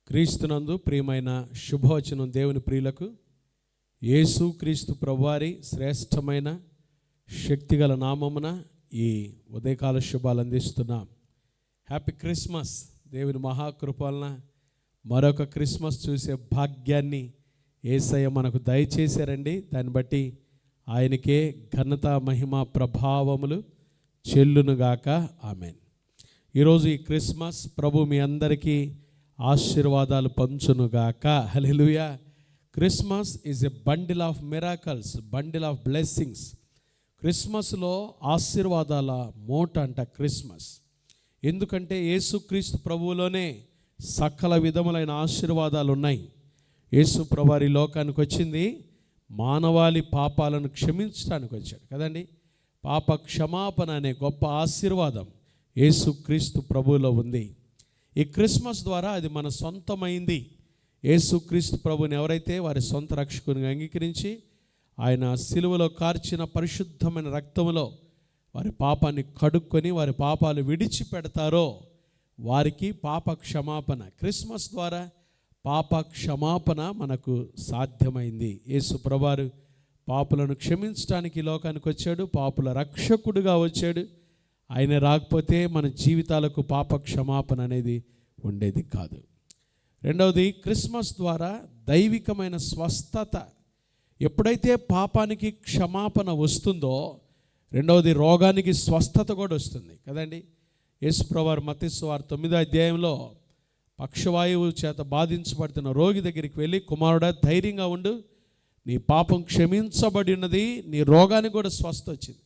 క్రీస్తునందు ప్రియమైన శుభవచనం దేవుని ప్రియులకు యేసు క్రీస్తు ప్రభువారి శ్రేష్టమైన శక్తిగల నామమున ఈ ఉదయకాల శుభాలు అందిస్తున్నాం. Happy Christmas. దేవుని మహాకృపలన మరొక క్రిస్మస్ చూసే భాగ్యాన్ని యేసయ్య మనకు దయచేశారండి. దాన్ని బట్టి ఆయనకే ఘనత మహిమ ప్రభావములు చెల్లునుగాక. ఆమెన్. ఈరోజు ఈ క్రిస్మస్ ప్రభు మీ అందరికీ ఆశీర్వాదాలు పంచునుగాక. హల్లెలూయా. Christmas is a bundle of miracles, bundle of blessings. క్రిస్మస్లో ఆశీర్వాదాల మూట అంట క్రిస్మస్. ఎందుకంటే యేసుక్రీస్తు ప్రభువులోనే సకల విధములైన ఆశీర్వాదాలు ఉన్నాయి. యేసు ప్రభువారి లోకానికి వచ్చింది మానవాళి పాపాలను క్షమించడానికి వచ్చాడు కదండి. పాప క్షమాపణ అనే గొప్ప ఆశీర్వాదం యేసుక్రీస్తు ప్రభువులో ఉంది. ఈ క్రిస్మస్ ద్వారా అది మన సొంతమైంది. యేసుక్రీస్తు ప్రభుని ఎవరైతే వారి సొంత రక్షకునిగా అంగీకరించి ఆయన సిలువలో కార్చిన పరిశుద్ధమైన రక్తములో వారి పాపాన్ని కడుక్కొని వారి పాపాలు విడిచిపెడతారో వారికి పాప క్షమాపణ, క్రిస్మస్ ద్వారా పాప క్షమాపణ మనకు సాధ్యమైంది. యేసు ప్రభువారు పాపులను క్షమించడానికి లోకానికి వచ్చాడు, పాపుల రక్షకుడుగా వచ్చాడు. ఆయన రాకపోతే మన జీవితాలకు పాప క్షమాపణ అనేది ఉండేది కాదు. రెండవది, క్రిస్మస్ ద్వారా దైవికమైన స్వస్థత. ఎప్పుడైతే పాపానికి క్షమాపణ వస్తుందో రెండవది రోగానికి స్వస్థత కూడా వస్తుంది కదండి. యేసు ప్రభువారు మత్తయి సువార్త 9వ అధ్యాయంలో పక్షవాయువు చేత బాధించబడుతున్న రోగి దగ్గరికి వెళ్ళి, కుమారుడా ధైర్యంగా ఉండు, నీ పాపం క్షమించబడి ఉన్నది, నీ రోగానికి కూడా స్వస్థ వచ్చింది.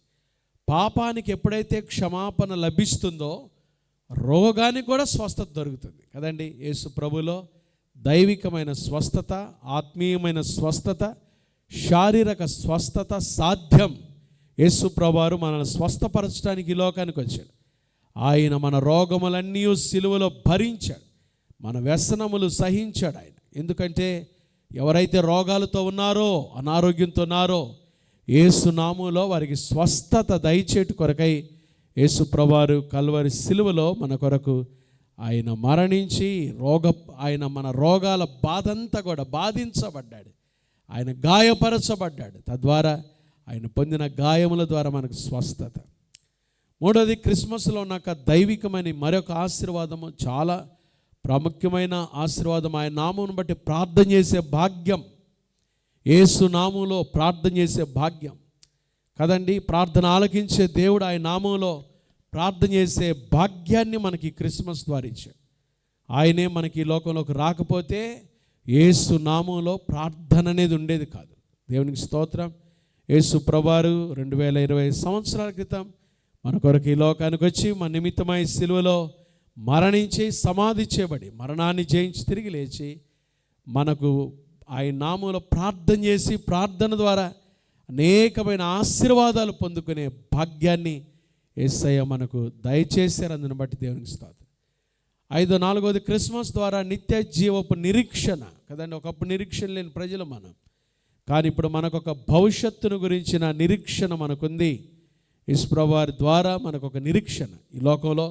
పాపానికి ఎప్పుడైతే క్షమాపణ లభిస్తుందో రోగానికి కూడా స్వస్థత దొరుకుతుంది కదండి. యేసు ప్రభులో దైవికమైన స్వస్థత, ఆత్మీయమైన స్వస్థత, శారీరక స్వస్థత సాధ్యం. యేసు ప్రభువారు మనల్ని స్వస్థపరచడానికి ఈ లోకానికి వచ్చాడు. ఆయన మన రోగములన్నీ సిలువలో భరించాడు, మన వ్యసనములు సహించాడు ఆయన. ఎందుకంటే ఎవరైతే రోగాలతో ఉన్నారో, అనారోగ్యంతో ఉన్నారో, యేసు నామములో వారికి స్వస్థత దయచేటు కొరకై యేసు ప్రభువారు కల్వరి సిలువలో మన కొరకు ఆయన మరణించి ఆయన మన రోగాల బాధంతా కూడా బాధించబడ్డాడు, ఆయన గాయపరచబడ్డాడు. తద్వారా ఆయన పొందిన గాయముల ద్వారా మనకు స్వస్థత. మూడవది, క్రిస్మస్లో నాకు దైవికమైన మరొక ఆశీర్వాదము, చాలా ప్రాముఖ్యమైన ఆశీర్వాదం. ఆయన నామమును బట్టి ప్రార్థన చేసే భాగ్యం. యేసు నామములో ప్రార్థన చేసే భాగ్యం కదండి. ప్రార్థన ఆలకించే దేవుడు ఆయన నామములో ప్రార్థన చేసే భాగ్యాన్ని మనకి క్రిస్మస్ ద్వారా ఇచ్చాడు. ఆయనే మనకి ఈ లోకంలోకి రాకపోతే యేసు నామములో ప్రార్థన అనేది ఉండేది కాదు. దేవునికి స్తోత్రం. యేసు ప్రభువారు 2020 సంవత్సరాల క్రితం మన కొరకు ఈ లోకానికి వచ్చి మన నిమిత్తమై సిలువలో మరణించి సమాధి చేయబడి మరణాన్ని జయించి తిరిగి లేచి మనకు ఆయన నామములో ప్రార్థన చేసి ప్రార్థన ద్వారా అనేకమైన ఆశీర్వాదాలు పొందుకునే భాగ్యాన్ని యేసయ్య మనకు దయచేశారు. అందుని బట్టి దేవునికి స్తోత్రం. నాలుగవది, క్రిస్మస్ ద్వారా నిత్య జీవపు నిరీక్షణ కదండి. ఒకప్పుడు నిరీక్షణ లేని ప్రజలు మనం, కానీ ఇప్పుడు మనకు ఒక భవిష్యత్తును గురించిన నిరీక్షణ మనకుంది. యేసు ప్రభువారి ద్వారా మనకు ఒక నిరీక్షణ. ఈ లోకంలో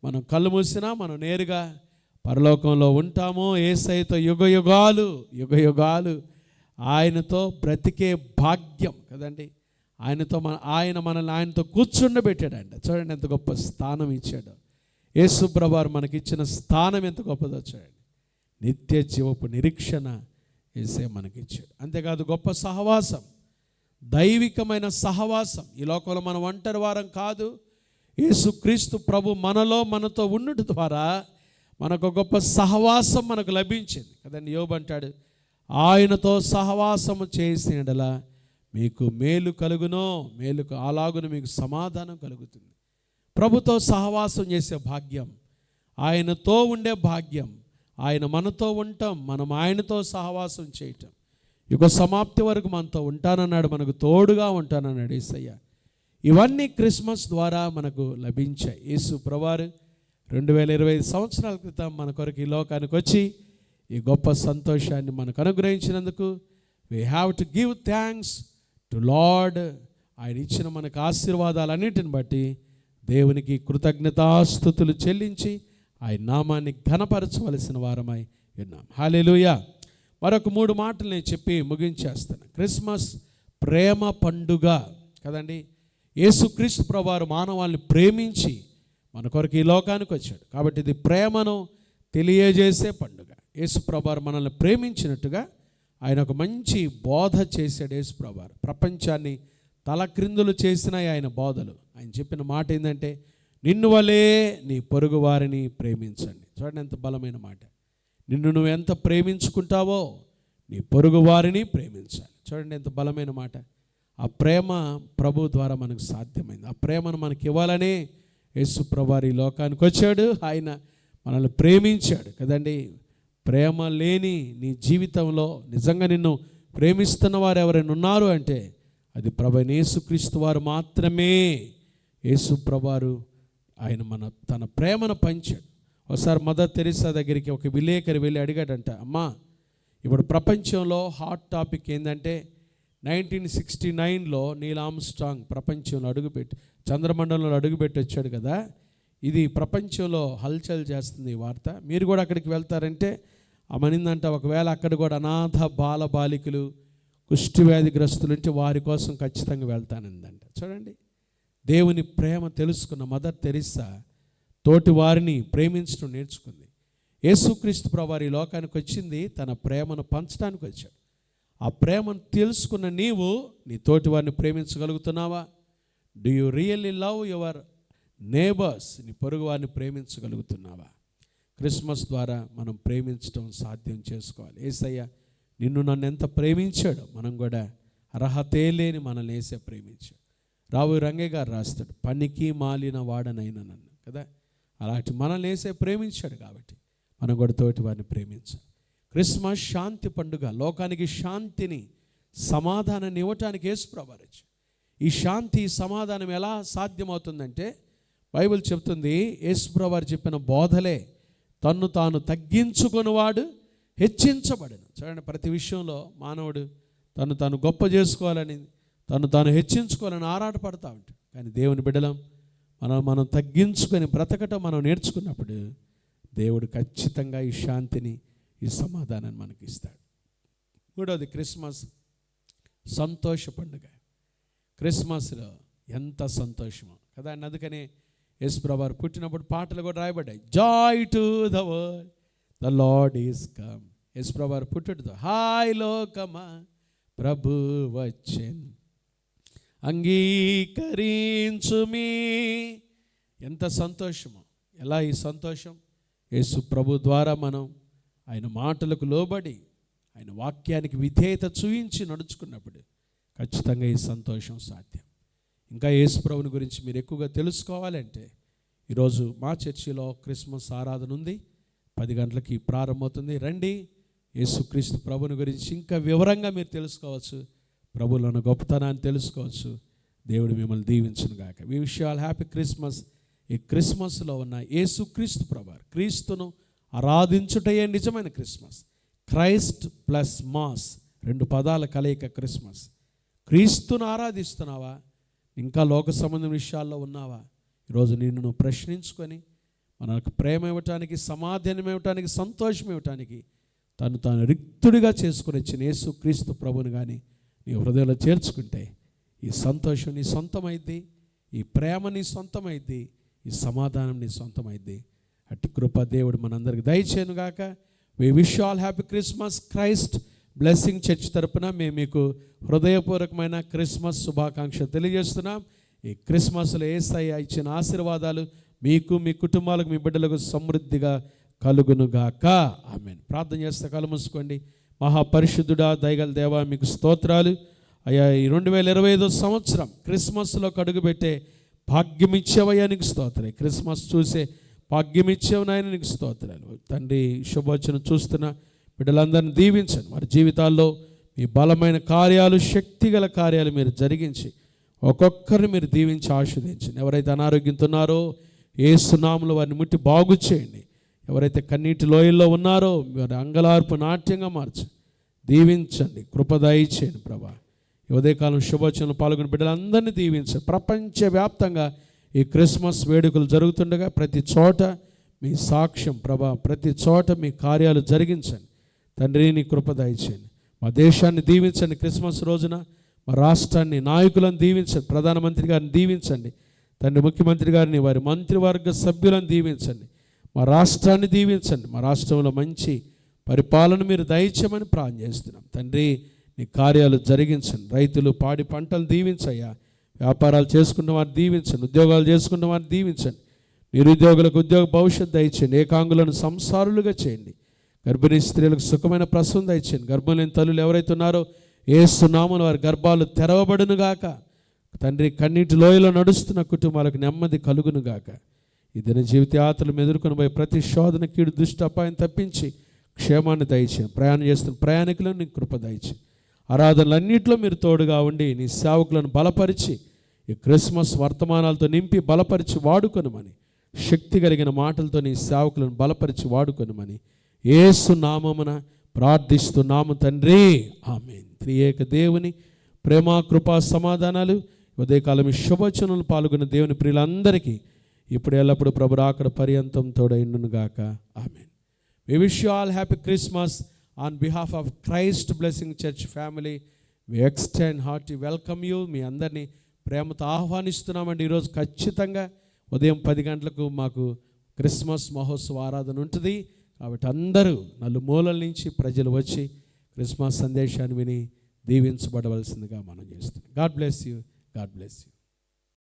మనం కళ్ళు మూసినా మనం నేరుగా పరలోకంలో ఉంటాము. యేసయ్యతో యుగ యుగాలు ఆయనతో బ్రతికే భాగ్యం కదండి. ఆయన మనల్ని ఆయనతో కూర్చుండబెట్టాడంట. చూడండి ఎంత గొప్ప స్థానం ఇచ్చాడు. యేసు ప్రభువారు మనకిచ్చిన స్థానం ఎంత గొప్పదో చూడండి. నిత్య జీవపు నిరీక్షణ యేసయ్య మనకిచ్చాడు. అంతేకాదు గొప్ప సహవాసం, దైవికమైన సహవాసం. ఈ లోకంలో మనం ఒంటరి వారం కాదు. యేసుక్రీస్తు ప్రభు మనతో ఉండుట ద్వారా మనకు గొప్ప సహవాసం మనకు లభించింది కదండి. యోబు అంటాడు, ఆయనతో సహవాసము చేసిన యెడల మీకు మేలు కలుగునో, మేలుకు అలాగున మీకు సమాధానం కలుగుతుంది. ప్రభుతో సహవాసం చేసే భాగ్యం, ఆయనతో ఉండే భాగ్యం, ఆయన మనతో ఉండటం, మనం ఆయనతో సహవాసం చేయటం. యుగ సమాప్తి వరకు మనతో ఉంటానన్నాడు, మనకు తోడుగా ఉంటానన్నాడు యేసయ్య. ఇవన్నీ క్రిస్మస్ ద్వారా మనకు లభించాయి. యేసు ప్రభువారు 2020 సంవత్సరాల క్రితం మన కొరకు ఈ లోకానికి వచ్చి ఈ గొప్ప సంతోషాన్ని మనకు అనుగ్రహించినందుకు we have to give thanks to Lord. ఆయన ఇచ్చిన మనకు ఆశీర్వాదాలన్నిటిని బట్టి దేవునికి కృతజ్ఞతాస్తుతులు చెల్లించి ఆయన నామాన్ని ఘనపరచవలసిన వారమై విన్నాం. హల్లెలూయా. మరొక 3 మాటలు నేను చెప్పి ముగించేస్తాను. క్రిస్మస్ ప్రేమ పండుగ కదండి. యేసుక్రీస్తు ప్రభువారు మానవాళిని ప్రేమించి మన కొరకు ఈ లోకానికి వచ్చాడు. కాబట్టి ఇది ప్రేమను తెలియజేసే పండుగ. యేసు ప్రభువారు మనల్ని ప్రేమించినట్టుగా ఆయన ఒక మంచి బోధ చేశాడు. యేసు ప్రభువారు ప్రపంచాన్ని తలక్రిందులు చేసినాయి ఆయన బోధలు. ఆయన చెప్పిన మాట ఏంటంటే, నిన్ను వలే నీ పొరుగు వారిని ప్రేమించండి. చూడండి ఎంత బలమైన మాట. నిన్ను నువ్వు ఎంత ప్రేమించుకుంటావో నీ పొరుగు వారిని ప్రేమించాలి. చూడండి ఎంత బలమైన మాట. ఆ ప్రేమ ప్రభు ద్వారా మనకు సాధ్యమైంది. ఆ ప్రేమను మనకి ఇవ్వాలనే యేసు ప్రభువారు ఈ లోకానికి వచ్చాడు. ఆయన మనల్ని ప్రేమించాడు కదండి. ప్రేమ లేని నీ జీవితంలో నిజంగా నిన్ను ప్రేమిస్తున్న వారు ఎవరైనా ఉన్నారు అంటే అది ప్రభువైన యేసుక్రీస్తు వారు మాత్రమే. యేసు ప్రభువారు ఆయన తన ప్రేమను పంచాడు. ఒకసారి మదర్ తెరీసా దగ్గరికి ఒక విలేకరి వెళ్ళి అడిగాడంట, అమ్మా ఇప్పుడు ప్రపంచంలో హాట్ టాపిక్ ఏంటంటే 1969లో నీల్ ఆర్మ్స్ట్రాంగ్ ప్రపంచంలో అడుగుపెట్టి చంద్రమండలంలో అడుగుపెట్టి వచ్చాడు కదా. ఇది ప్రపంచంలో హల్చల్ చేస్తుంది ఈ వార్త. మీరు కూడా అక్కడికి వెళ్తారంటే అమనిందంట, ఒకవేళ అక్కడ కూడా అనాథ బాలికలు కుష్టి వ్యాధిగ్రస్తులు ఉంటే వారి కోసం ఖచ్చితంగా వెళ్తానందంట. చూడండి, దేవుని ప్రేమ తెలుసుకున్న మదర్ తెరీసా తోటి వారిని ప్రేమించడం నేర్చుకుంది. యేసుక్రీస్తు ప్రభువారు ఈ లోకానికి వచ్చింది తన ప్రేమను పంచడానికి వచ్చాడు. ఆ ప్రేమను తెలుసుకున్న నీవు నీ తోటి వారిని ప్రేమించగలుగుతున్నావా? Do you really love your neighbours? నీ పొరుగు వారిని ప్రేమించగలుగుతున్నావా? క్రిస్మస్ ద్వారా మనం ప్రేమించడం సాధ్యం చేసుకోవాలి. యేసయ్య నిన్ను నన్ను ఎంత ప్రేమించాడో మనం కూడా అర్హతే లేని మనల్ని యేసే ప్రేమించాడు. రావు రంగయ్య గారు రాస్తాడు, పనికి మాలిన వాడనైనా నన్ను కదా. అలాంటి మనల్ని యేసే ప్రేమించాడు కాబట్టి మనం కూడా తోటి వారిని ప్రేమించాలి. క్రిస్మస్ శాంతి పండుగ. లోకానికి శాంతిని సమాధానాన్ని ఇవ్వటానికి యేసు ప్రభువారు వచ్చాడు. ఈ శాంతి సమాధానం ఎలా సాధ్యమవుతుందంటే బైబిల్ చెప్తుంది, యేసు ప్రభువారు చెప్పిన బోధలే. తన్ను తాను తగ్గించుకునేవాడు హెచ్చించబడను. చూడండి, ప్రతి విషయంలో మానవుడు తను తాను గొప్ప చేసుకోవాలని తను తాను హెచ్చించుకోవాలని ఆరాటపడతా ఉంటాడు. కానీ దేవుని బిడ్డలం మనం తగ్గించుకొని బ్రతకటం మనం నేర్చుకున్నప్పుడు దేవుడు ఖచ్చితంగా ఈ శాంతిని ఈ సమాధానాన్ని మనకి ఇస్తాడు. 3వది క్రిస్మస్ సంతోష పండుగ. క్రిస్మస్లో ఎంత సంతోషమో కదా. అందుకనే యేసు ప్రభువారు పుట్టినప్పుడు పాటలు కూడా రాయబడ్డాయి. Joy to the world the Lord is come. యేసు ప్రభువారు పుట్టుడుతో హాయ్ లోకమా ప్రభు వచ్చెన్ అంగీకరించుమీ. ఎంత సంతోషమో. ఎలా ఈ సంతోషం? యేసు ప్రభు ద్వారా మనం ఆయన మాటలకు లోబడి ఆయన వాక్యానికి విధేయత చూయించి నడుచుకున్నప్పుడు ఖచ్చితంగా ఈ సంతోషం సాధ్యం. ఇంకా యేసు ప్రభుని గురించి మీరు ఎక్కువగా తెలుసుకోవాలంటే ఈరోజు మా చర్చిలో క్రిస్మస్ ఆరాధన ఉంది. 10 గంటలకి ప్రారంభమవుతుంది. రండి, యేసుక్రీస్తు ప్రభుని గురించి ఇంకా వివరంగా మీరు తెలుసుకోవచ్చు. ప్రభువులోని గొప్పతనాన్ని తెలుసుకోవచ్చు. దేవుడు మిమ్మల్ని దీవించును గాక. We wish you all happy Christmas. ఈ క్రిస్మస్లో ఉన్న యేసుక్రీస్తు ప్రభువారు క్రీస్తును ఆరాధించుటయే నిజమైన క్రిస్మస్. క్రైస్ట్ ప్లస్ మాస్ 2 పదాల కలయిక క్రిస్మస్. క్రీస్తును ఆరాధిస్తున్నావా? ఇంకా లోక సంబంధం విషయాల్లో ఉన్నావా? ఈరోజు నిన్ను నువ్వు ప్రశ్నించుకొని మనకు ప్రేమ ఇవ్వటానికి, సమాధానం ఇవ్వటానికి, సంతోషం ఇవ్వటానికి తాను రిక్తుడిగా చేసుకుని వచ్చిన యేసుక్రీస్తు ప్రభుని కానీ నీ హృదయంలో చేర్చుకుంటే ఈ సంతోషం నీ సొంతమైద్ది, ఈ ప్రేమ నీ సొంతమైద్ది, ఈ సమాధానం నీ సొంతమైద్ది. అట్టి కృప దేవుడు మనందరికి దయచేయను గాక. We wish all happy Christmas. Christ Blessing Church తరపున మేము మీకు హృదయపూర్వకమైన క్రిస్మస్ శుభాకాంక్షలు తెలియజేస్తున్నాం. ఈ క్రిస్మస్లో యేసయ్య ఇచ్చిన ఆశీర్వాదాలు మీకు, మీ కుటుంబాలకు, మీ బిడ్డలకు సమృద్ధిగా కలుగునుగాక. ఆమేన్. ప్రార్థన చేస్తే కళ్ళు మూసుకోండి. మహాపరిశుద్ధుడా, దయగల దేవా, మీకు స్తోత్రాలు అయ్యా. ఈ 2025 సంవత్సరం క్రిస్మస్లో అడుగుపెట్టే భాగ్యమిచ్చేవయ్యా, నీకు స్తోత్రాలు. క్రిస్మస్ చూసే భాగ్యమిచ్చేవు నాయన, నీకు స్తోత్రాలు తండ్రి. శుభవచనం చూస్తున్న బిడ్డలందరినీ దీవించండి. వారి జీవితాల్లో మీ బలమైన కార్యాలు, శక్తిగల కార్యాలు మీరు జరిగించి ఒక్కొక్కరిని మీరు దీవించి ఆశీర్వదించండి. ఎవరైతే అనారోగ్యంతో ఉన్నారో యేసు నామములో వారిని ముట్టి బాగు చేయండి. ఎవరైతే కన్నీటి లోయల్లో ఉన్నారో వారి అంగలార్పు నాట్యంగా మార్చండి, దీవించండి, కృప దయచేయండి ప్రభా. ఈ ఉదయకాలం శుభవచనంలో పాల్గొని బిడ్డలందరినీ దీవించండి. ప్రపంచవ్యాప్తంగా ఈ క్రిస్మస్ వేడుకలు జరుగుతుండగా ప్రతి చోట మీ సాక్ష్యం ప్రభా ప్రతి చోట మీ కార్యాలు జరిగించండి తండ్రి. నీ కృప దయచేయండి. మా దేశాన్ని దీవించండి. క్రిస్మస్ రోజున మా రాష్ట్రాన్ని, నాయకులను దీవించండి. ప్రధానమంత్రి గారిని దీవించండి తండ్రి. ముఖ్యమంత్రి గారిని, వారి మంత్రివర్గ సభ్యులను దీవించండి. మా రాష్ట్రాన్ని దీవించండి. మా రాష్ట్రంలో మంచి పరిపాలన మీరు దయచేయమని ప్రార్థన చేస్తున్నాం తండ్రి. నీ కార్యాలు జరిగించండి. రైతులు పాడి పంటలు దీవించయ్యా. వ్యాపారాలు చేసుకున్న వారిని దీవించండి. ఉద్యోగాలు చేసుకున్న వారిని దీవించండి. నిరుద్యోగులకు ఉద్యోగ భవిష్యత్తు దయచేయండి. ఏకాంగులను సంసారులుగా చేయండి. గర్భిణీ స్త్రీలకు సుఖమైన ప్రసవం దయచేయండి. గర్భం లేని తల్లులు ఎవరైతే ఉన్నారో యేసు నామమున వారి గర్భాలు తెరవబడునుగాక తండ్రి. కన్నీటి లోయలో నడుస్తున్న కుటుంబాలకు నెమ్మది కలుగునుగాక. ఈ దిన జీవిత యాత్రలు ఎదుర్కొని పోయి ప్రతి శోధన, కీడు, దుష్ట అపాయం తప్పించి క్షేమాన్ని దయచేయండి. ప్రయాణం చేస్తున్న ప్రయాణికులను నీ కృప దయచేయండి. ఆరాధనలన్నింటిలో మీరు తోడుగా ఉండి నీ సేవకులను బలపరిచి ఈ క్రిస్మస్ వర్తమానాలతో నింపి బలపరిచి వాడుకొనుమని, శక్తి కలిగిన మాటలతో నీ సేవకులను బలపరిచి వాడుకొనుమని యేసు నామమున ప్రార్థిస్తున్నాము తండ్రి. ఆమేన్. త్రియేక దేవుని ప్రేమ, కృపా, సమాధానాలు ఉదయకాలం శుభవచనాలు పాల్గొన్న దేవుని ప్రియులందరికీ ఇప్పుడు ఎల్లప్పుడు ప్రభు రాకడ పర్యంతం తోడైండును గాక. ఆమేన్. We wish you all happy Christmas on behalf of Christ Blessing Church family. We extend hearty welcome you. మీ అందరినీ ప్రేమతో ఆహ్వానిస్తున్నామండి. ఈరోజు ఖచ్చితంగా ఉదయం 10 గంటలకు మాకు క్రిస్మస్ మహోత్సవ ఆరాధన ఉంటుంది. కాబట్టి అందరూ నలుమూలల నుంచి ప్రజలు వచ్చి క్రిస్మస్ సందేశాన్ని విని దీవించబడవలసిందిగా మనం చేస్తున్నాం. God bless you. God bless you.